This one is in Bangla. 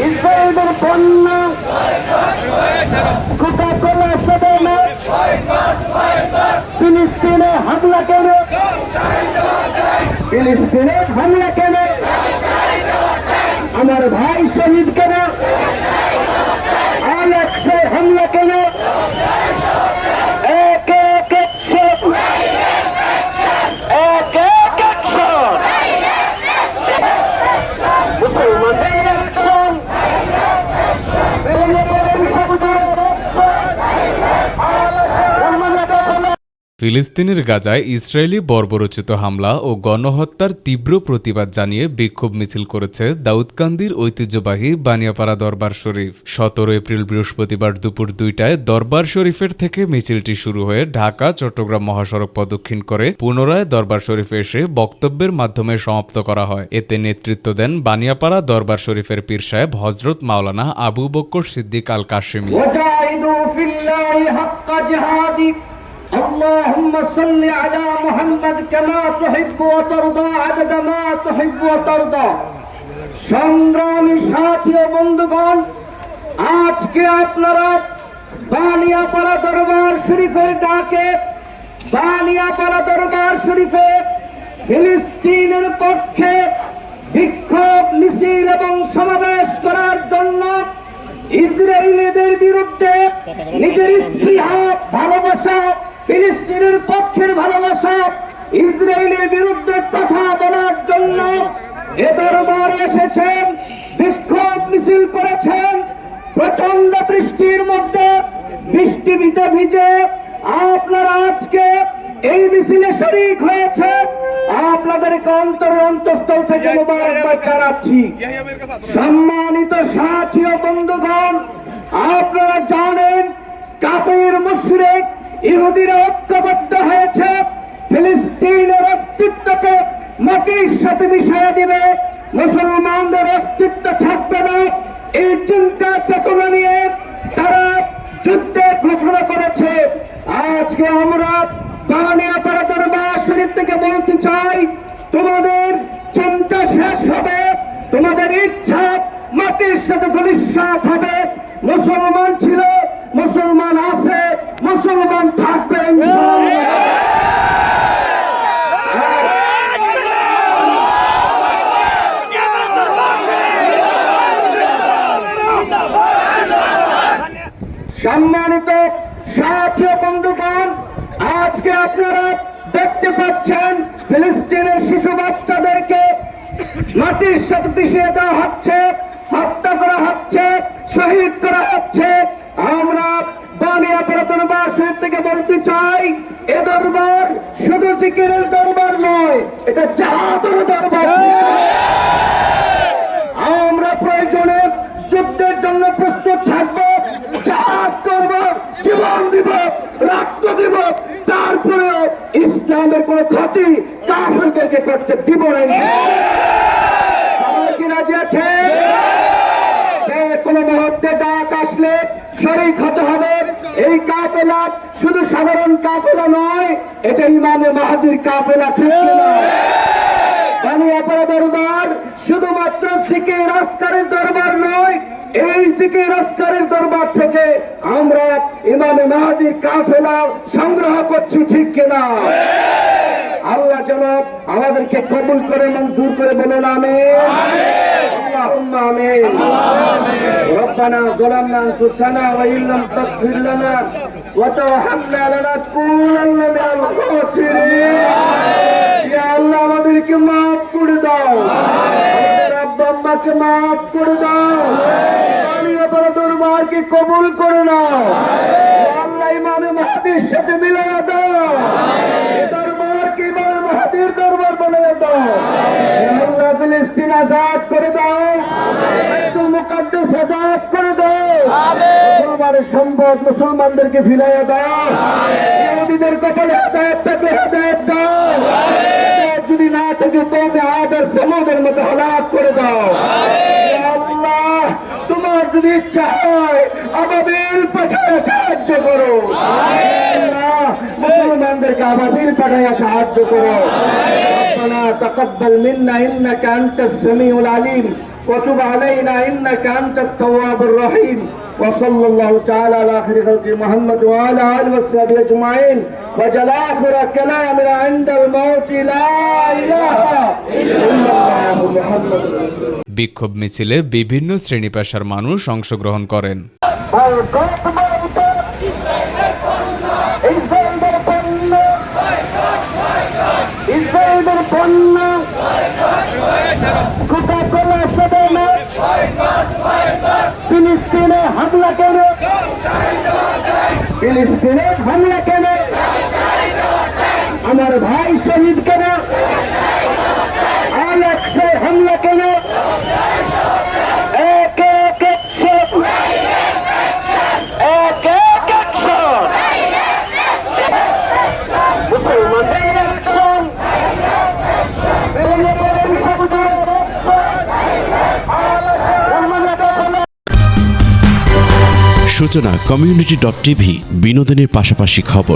ইসরায়েলের বন্যা কোকা-কোলা সেবে না, ফিলিস্তিনে হামলা কেন, ফিলিস্তিনে হামলা কেন, আমার ভাই শহীদ কেন, আলেক্সে হামলা কেন, এক এক অ্যাকশন, এক এক অ্যাকশন, মুসলমানদের অ্যাকশন, ফিলিস্তিনের গাজায় ইসরায়েলি বর্বরোচিত হামলা ও গণহত্যার তীব্র প্রতিবাদ জানিয়ে বিক্ষোভ মিছিল করেছে দাউদকান্দির ঐতিহ্যবাহী বানিয়াপাড়া দরবার শরীফ। 17 এপ্রিল বৃহস্পতিবার দুপুর 2টায় দরবার শরীফের থেকে মিছিলটি শুরু হয়ে ঢাকা চট্টগ্রাম মহাসড়ক প্রদক্ষিণ করে পুনরায় দরবার শরীফে এসে বক্তব্যের মাধ্যমে সমাপ্ত করা হয়। এতে নেতৃত্ব দেন বানিয়াপাড়া দরবার শরীফের পীর সাহেব হযরত মাওলানা আবু বকর সিদ্দিক আল কাশেমি। اللهم صل على محمد كما تحب وترضى عدد ما تحب وترضى। সংগ্রামী সাথী ও বন্ধুগণ, আজকে আপনারা বানিয়াপাড়া দরবার শরীফের ডাকে বানিয়াপাড়া দরবার শরীফে ফিলিস্তিনের পক্ষে বিক্ষোভ মিছিল এবং সমাবেশ করার জন্য ইসরায়েলিদের বিরুদ্ধে নিজের স্পৃহা ভালোবাসা, ফিলিস্তিনের পক্ষের ভালোবাসা, ইসরায়েলের বিরুদ্ধে কথা বলার জন্য এ দরবারে এসেছেন, বিক্ষোভ মিছিল করেছেন। প্রচন্ড বৃষ্টির মধ্যে বৃষ্টি ভিজে আপনারা আজকে এই মিছিলে শরীক হয়েছেন। আপনাদেরকে অন্তঃস্থল থেকে মোবারকবাদ জানাচ্ছি। সম্মানিত সাথী ও বন্ধুগণ, আপনারা জানেন কাফির মুশরিক ইহুদিরা ঐক্যবদ্ধ হয়েছে, ফিলিস্তিনের অস্তিত্বকে মাটির সাথে মিশিয়ে দিবে, মুসলমানদের অস্তিত্ব থাকবে না। এই চিন্তা চেতনা নিয়ে তারা যুদ্ধের ঘোষণা করেছে। আজকে আমরা বানিয়াপাড়া দরবার শরীফ থেকে বলতে চাই, তোমাদের চিন্তা শেষ হবে, তোমাদের ইচ্ছা মাটির সাথে ধূলিসাৎ হবে। মুসলমান ছিল, মুসলমান আছে, মুসলমান থাকবে সম্মানিত সাথী ও বন্ধুগণ, আজকে আপনারা দেখতে পাচ্ছেন ফিলিস্তিনের শিশু বাচ্চাদেরকে মাটির সাথে মিশিয়ে দেওয়া হচ্ছে, হত্যা করা হচ্ছে, শহীদ করা হচ্ছে। আমরা বানিয়াপাড়া দরবার শরীফ থেকে বলতে চাই, এ দরবার শুধু জিকিরের দরবার নয়, এটা জিহাদের দরবার। আমরা প্রয়োজনে যুদ্ধের জন্য প্রস্তুত থাকবো, জিহাদ করব, জীবন দিব, রক্ত দিব, তারপরেও ইসলামের কোন ক্ষতি কাফেরদেরকে করতে দিব না। সবাই কি রাজি আছে? কোন মুহূর্তে ডাক আসলে শরীক হতে হবে। এই কাফেলা শুধু সাধারণ কাফেলা নয়, এটা ইমামে মাহাদির কাফেলা, ঠিক না? বানিয়াপাড়া দরবার শুধুমাত্র জিকির আজকারের দরবার নয়, এই জিকির আজকারের দরবার থেকে আমরা ইমামে মাহাদির কাফেলা সংগ্রহ করছি, ঠিক কিনা? আল্লাহ যেন আমাদেরকে কবুল করে মঞ্জুর করে বলুন আমিন। আল্লাহুম্মা আমিন। রব্বানা যালামনা আনফুসানা ওয়া ইল্লাম তাগফির লানা ওয়া তারহামনা লানাকুনান্না মিনাল খাসিরিন। ইয়া আল্লাহ, আমাদেরকে মাফ করে দাও, আমাদের আব্বা আম্মাকে মাফ করে দাও, বানিয়াপাড়া দরবারকে কবুল করে নাও। আল্লাহ ইমামে মাহাদির সাথে মিলায়া দাও, দরবারকে ইমামে মাহাদির দরবার বানায়া দাও। আল্লাহ ফিলিস্তিন আজাদ করে দাও, বাইতুল মুকাদ্দাস আজাদ করে দাও, মুসলমানের সম্পদ মুসলমানদেরকে ফিরাইয়া দাও। ইহুদিদের কপালে হেদায়েত থাকলে হেদায়েত দাও, যদি না থাকে কওমে আদ আর সামুদের মতো হালাক করে দাও। আল্লাহ, তোমার যদি ইচ্ছা হয় আবাবিল পাঠায় সাহায্য করো, আল্লাহ মুসলমানদেরকে আবাবিল পাঠায় সাহায্য করো। ربنا تقبل منا إنك أنت السميع العليم وتب علينا إنك أنت التواب الرحيم وصلى الله تعالى على آخر خلق محمد وعلى آله وصحبه أجمعين وجل آخر كلامنا عند الموت لا إله إلا الله محمد رسول الله। বিক্ষোভ মিছিলে বিভিন্ন শ্রেণী পেশার মানুষ অংশগ্রহণ করেন। ইসরায়েলের পণ্য কোকা-কোলা সেবন, ফিলিস্তিনে হামলা কেন, ফিলিস্তিনে হামলা কেন, আমার ভাই শহীদ কেন, আলেক্সে হামলা কেন, এক এক অ্যাকশন, এক এক অ্যাকশন, মুসলমানদের অ্যাকশন, সূচনা community.tv বিনোদনের পাশাপাশি খবর।